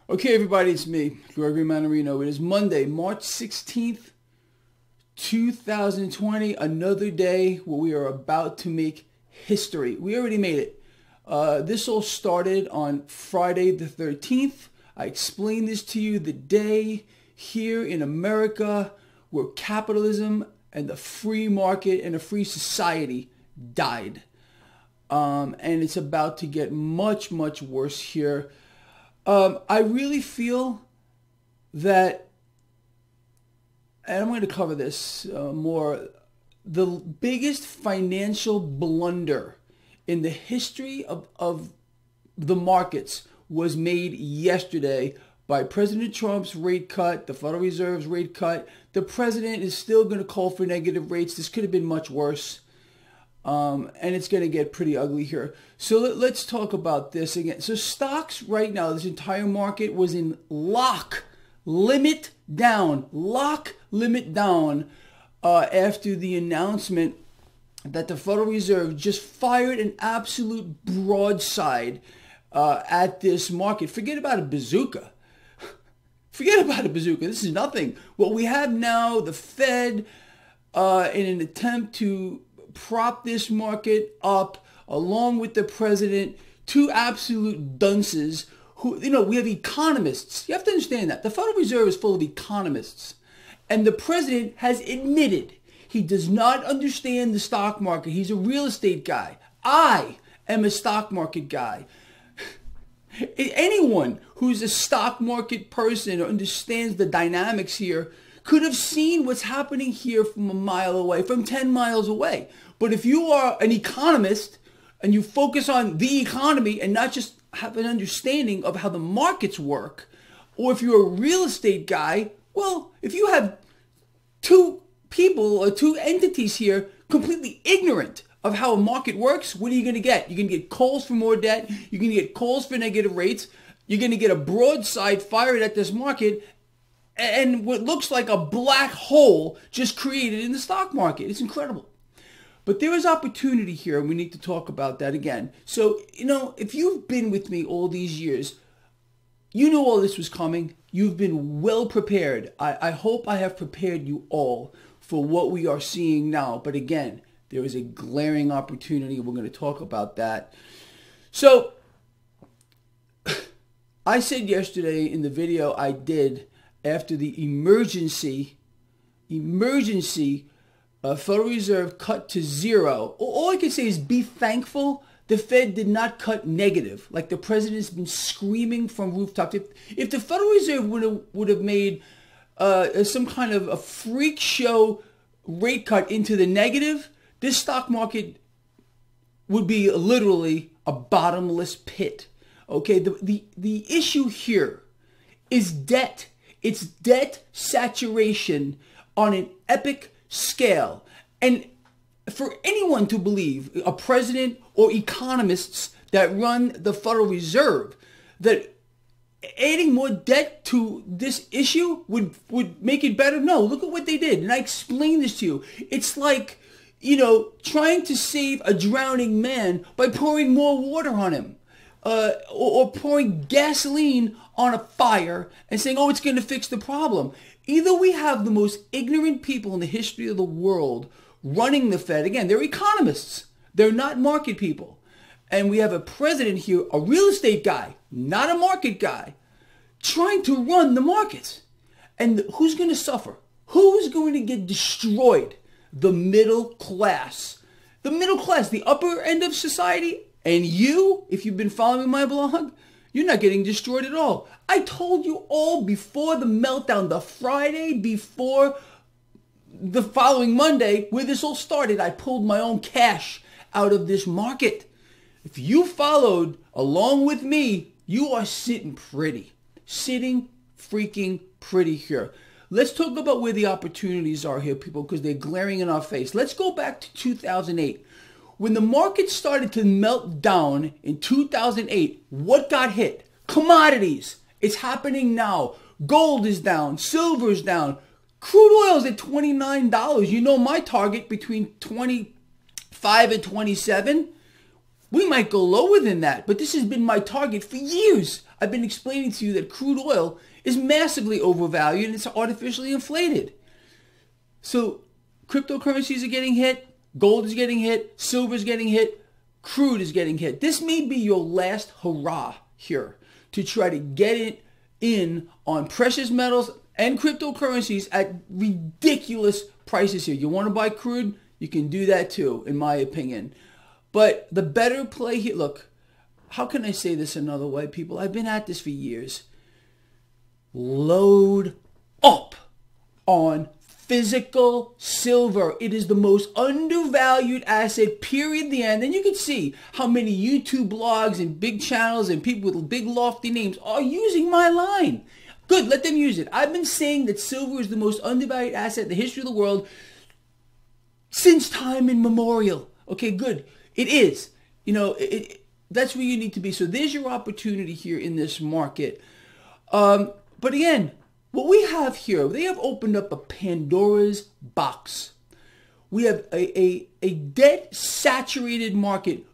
Okay, everybody, it's me, Gregory Manarino. It is Monday, March 16th, 2020, another day where we are about to make history. We already made it. This all started on Friday the 13th. I explained this to you, the day here in America where capitalism and the free market and a free society died. And it's about to get much, much worse here. I really feel that, and I'm going to cover this more, the biggest financial blunder in the history of the markets was made yesterday by President Trump's rate cut, the Federal Reserve's rate cut. The president is still going to call for negative rates. This could have been much worse. And it's going to get pretty ugly here. So let's talk about this again. So stocks right now, this entire market was in lock, limit down, after the announcement that the Federal Reserve just fired an absolute broadside at this market. Forget about a bazooka. Forget about a bazooka. This is nothing. What we have now, the Fed, in an attempt to prop this market up along with the president, two absolute dunces who, we have economists. You have to understand that. The Federal Reserve is full of economists. And the president has admitted he does not understand the stock market. He's a real estate guy. I am a stock market guy. Anyone who's a stock market person or understands the dynamics here could have seen what's happening here from a mile away, from 10 miles away. But if you are an economist and you focus on the economy and not just have an understanding of how the markets work, or if you're a real estate guy, well, if you have two people or two entities here completely ignorant of how a market works, what are you going to get? You're going to get calls for more debt. You're going to get calls for negative rates. You're going to get a broadside fired at this market, and what looks like a black hole just created in the stock market. It's incredible. But there is opportunity here, and we need to talk about that again. So, if you've been with me all these years, you know all this was coming. You've been well prepared. I hope I have prepared you all for what we are seeing now. But again, there is a glaring opportunity. We're going to talk about that. So, I said yesterday in the video I did after the emergency Federal Reserve cut to zero. All I can say is be thankful the Fed did not cut negative, like the president's been screaming from rooftops. If the Federal Reserve would have made some kind of a freak show rate cut into the negative, this stock market would be literally a bottomless pit. Okay, the issue here is debt. It's debt saturation on an epic scale. And for anyone to believe, a president or economists that run the Federal Reserve, that adding more debt to this issue would make it better, no, look at what they did. And I explained this to you. It's like, trying to save a drowning man by pouring more water on him. Or pouring gasoline on a fire and saying, oh, it's going to fix the problem. Either we have the most ignorant people in the history of the world running the Fed. Again, they're economists. They're not market people. And we have a president here, a real estate guy, not a market guy, trying to run the markets. And who's going to suffer? Who's going to get destroyed? The middle class. The middle class, the upper end of society. And you, if you've been following my blog, you're not getting destroyed at all. I told you all before the meltdown, the Friday before the following Monday, where this all started, I pulled my own cash out of this market. If you followed along with me, you are sitting pretty. Sitting freaking pretty here. Let's talk about where the opportunities are here, people, because they're glaring in our face. Let's go back to 2008. When the market started to melt down in 2008, what got hit? Commodities. It's happening now. Gold is down. Silver is down. Crude oil is at $29. You know my target between 25 and 27. We might go lower than that, but this has been my target for years. I've been explaining to you that crude oil is massively overvalued and it's artificially inflated. So cryptocurrencies are getting hit, gold is getting hit, silver is getting hit, crude is getting hit. This may be your last hurrah here to try to get it in on precious metals and cryptocurrencies at ridiculous prices here. You want to buy crude? You can do that too, in my opinion. But the better play here, look, how can I say this another way, people? I've been at this for years. Load up on physical silver. It is the most undervalued asset, period, the end. And you can see how many YouTube blogs and big channels and people with big lofty names are using my line. Good, let them use it. I've been saying that silver is the most undervalued asset in the history of the world since time immemorial. Okay, good. It is. You know, that's where you need to be. So there's your opportunity here in this market. But again, what we have here, they have opened up a Pandora's box. We have a debt-saturated market.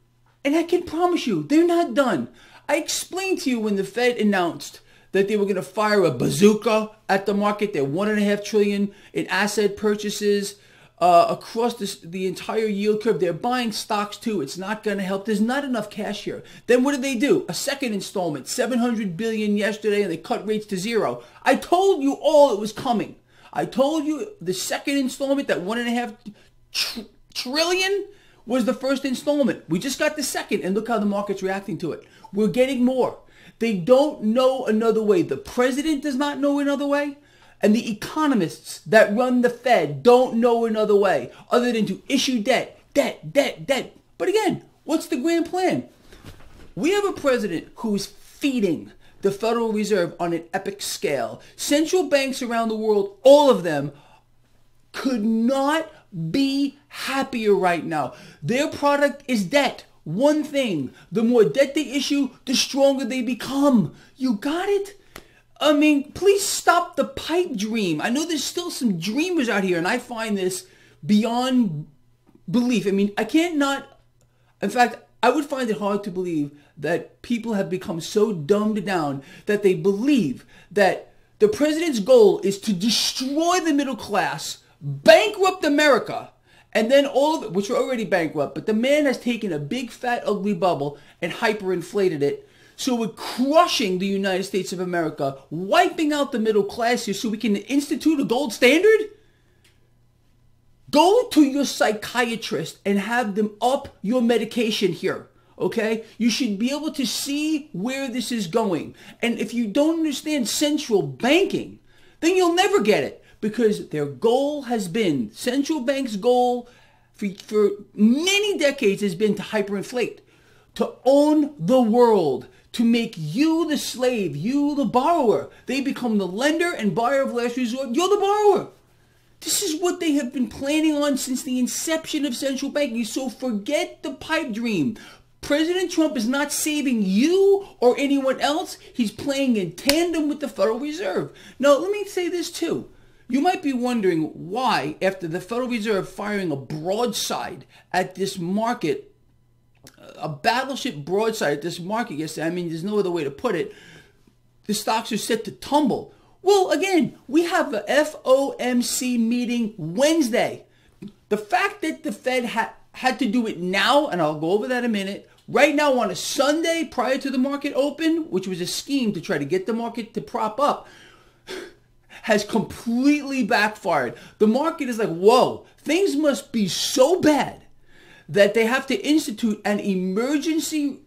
And I can promise you, they're not done. I explained to you when the Fed announced that they were going to fire a bazooka at the market. They're $1.5 trillion in asset purchases across the entire yield curve. They're buying stocks too. It's not going to help. There's not enough cash here. Then what did they do? A second installment, $700 billion yesterday, and they cut rates to zero. I told you all it was coming. I told you the second installment, that $1.5 trillion, was the first installment. We just got the second, and look how the market's reacting to it. We're getting more. They don't know another way. The president does not know another way. And the economists that run the Fed don't know another way other than to issue debt. But again, what's the grand plan? We have a president who's feeding the Federal Reserve on an epic scale. Central banks around the world, all of them, could not be happier right now. Their product is debt. One thing, the more debt they issue, the stronger they become. You got it? I mean, please stop the pipe dream. I know there's still some dreamers out here, and I find this beyond belief. I mean, I can't not... In fact, I would find it hard to believe that people have become so dumbed down that they believe that the president's goal is to destroy the middle class, bankrupt America, and then all of it, which are already bankrupt, but the man has taken a big, fat, ugly bubble and hyperinflated it. So we're crushing the United States of America, wiping out the middle class here so we can institute a gold standard? Go to your psychiatrist and have them up your medication here, okay? You should be able to see where this is going. And if you don't understand central banking, then you'll never get it, because their goal has been, central bank's goal for many decades has been to hyperinflate, to own the world, to make you the slave, you the borrower. They become the lender and buyer of last resort. You're the borrower. This is what they have been planning on since the inception of central banking. So forget the pipe dream. President Trump is not saving you or anyone else. He's playing in tandem with the Federal Reserve. Now, let me say this too. You might be wondering why, after the Federal Reserve firing a broadside at this market, a battleship broadside at this market yesterday, I mean, there's no other way to put it, the stocks are set to tumble. Well, again, we have the FOMC meeting Wednesday. The fact that the Fed had to do it now, and I'll go over that in a minute, right now on a Sunday prior to the market open, which was a scheme to try to get the market to prop up, has completely backfired. The market is like, whoa, things must be so bad that they have to institute an emergency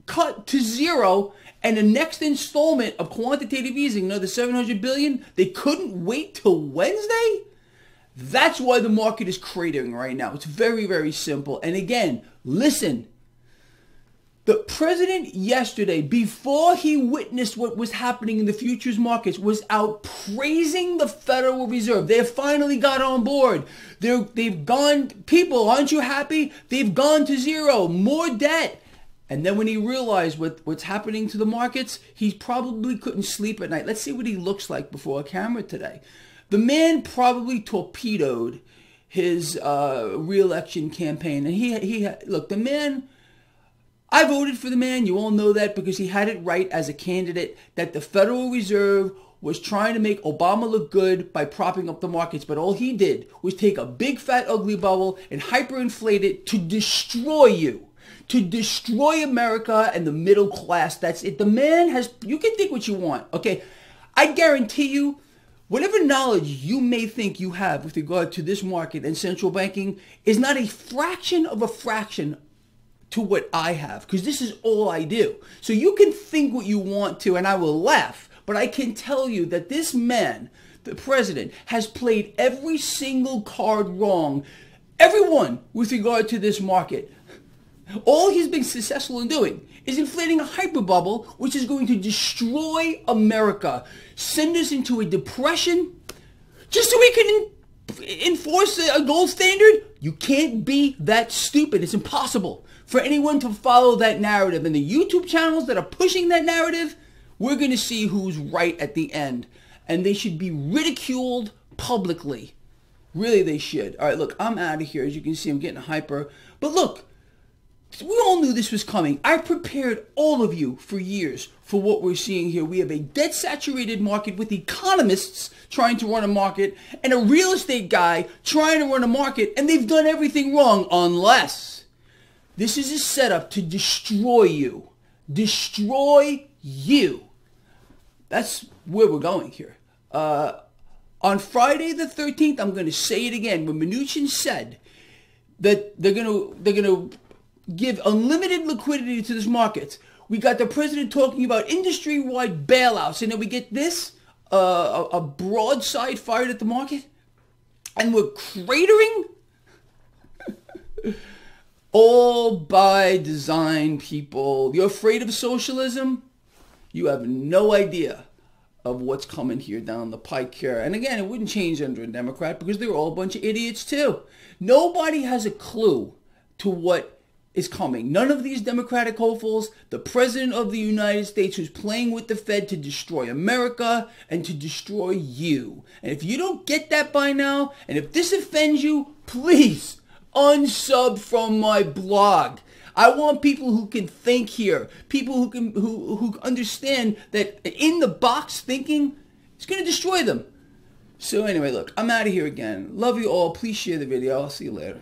cut to zero, and the next installment of quantitative easing, another $700 billion, they couldn't wait till Wednesday? That's why the market is cratering right now. It's very, very simple. And again, listen, the president yesterday, before he witnessed what was happening in the futures markets, was out praising the Federal Reserve. They finally got on board. They've gone, people, aren't you happy? They've gone to zero, more debt. And then when he realized what's happening to the markets, he probably couldn't sleep at night. Let's see what he looks like before a camera today. The man probably torpedoed his re-election campaign. And look, the man I voted for the man. You all know that because he had it right as a candidate that the Federal Reserve was trying to make Obama look good by propping up the markets. But all he did was take a big, fat, ugly bubble and hyperinflate it to destroy you. To destroy America and the middle class. That's it. The man has, you can think what you want. Okay, I guarantee you, whatever knowledge you may think you have with regard to this market and central banking is not a fraction of a fraction to what I have, because this is all I do. So you can think what you want to, and I will laugh, but I can tell you that this man, the president, has played every single card wrong, everyone with regard to this market. All he's been successful in doing is inflating a hyperbubble, which is going to destroy America, send us into a depression, just so we can enforce a gold standard. You can't be that stupid. It's impossible for anyone to follow that narrative. And the YouTube channels that are pushing that narrative, we're going to see who's right at the end. And they should be ridiculed publicly. Really, they should. All right, look, I'm out of here. As you can see, I'm getting hyper. But look, we all knew this was coming. I prepared all of you for years for what we're seeing here. We have a debt-saturated market with economists trying to run a market and a real estate guy trying to run a market, and they've done everything wrong unless this is a setup to destroy you. Destroy you. That's where we're going here. On Friday the 13th, I'm going to say it again. When Mnuchin said that they're going to give unlimited liquidity to this market, we got the president talking about industry-wide bailouts, and then we get this, a broadside fired at the market, and we're cratering. All by design, people. You're afraid of socialism? You have no idea of what's coming here down the pike here. And again, it wouldn't change under a Democrat because they're all a bunch of idiots too. Nobody has a clue to what is coming. None of these Democratic hopefuls, the President of the United States who's playing with the Fed to destroy America and to destroy you. And if you don't get that by now, and if this offends you, please unsub from my blog. I want people who can think here, people who understand that in the box thinking is going to destroy them. So anyway, look, I'm out of here again. Love you all. Please share the video. I'll see you later.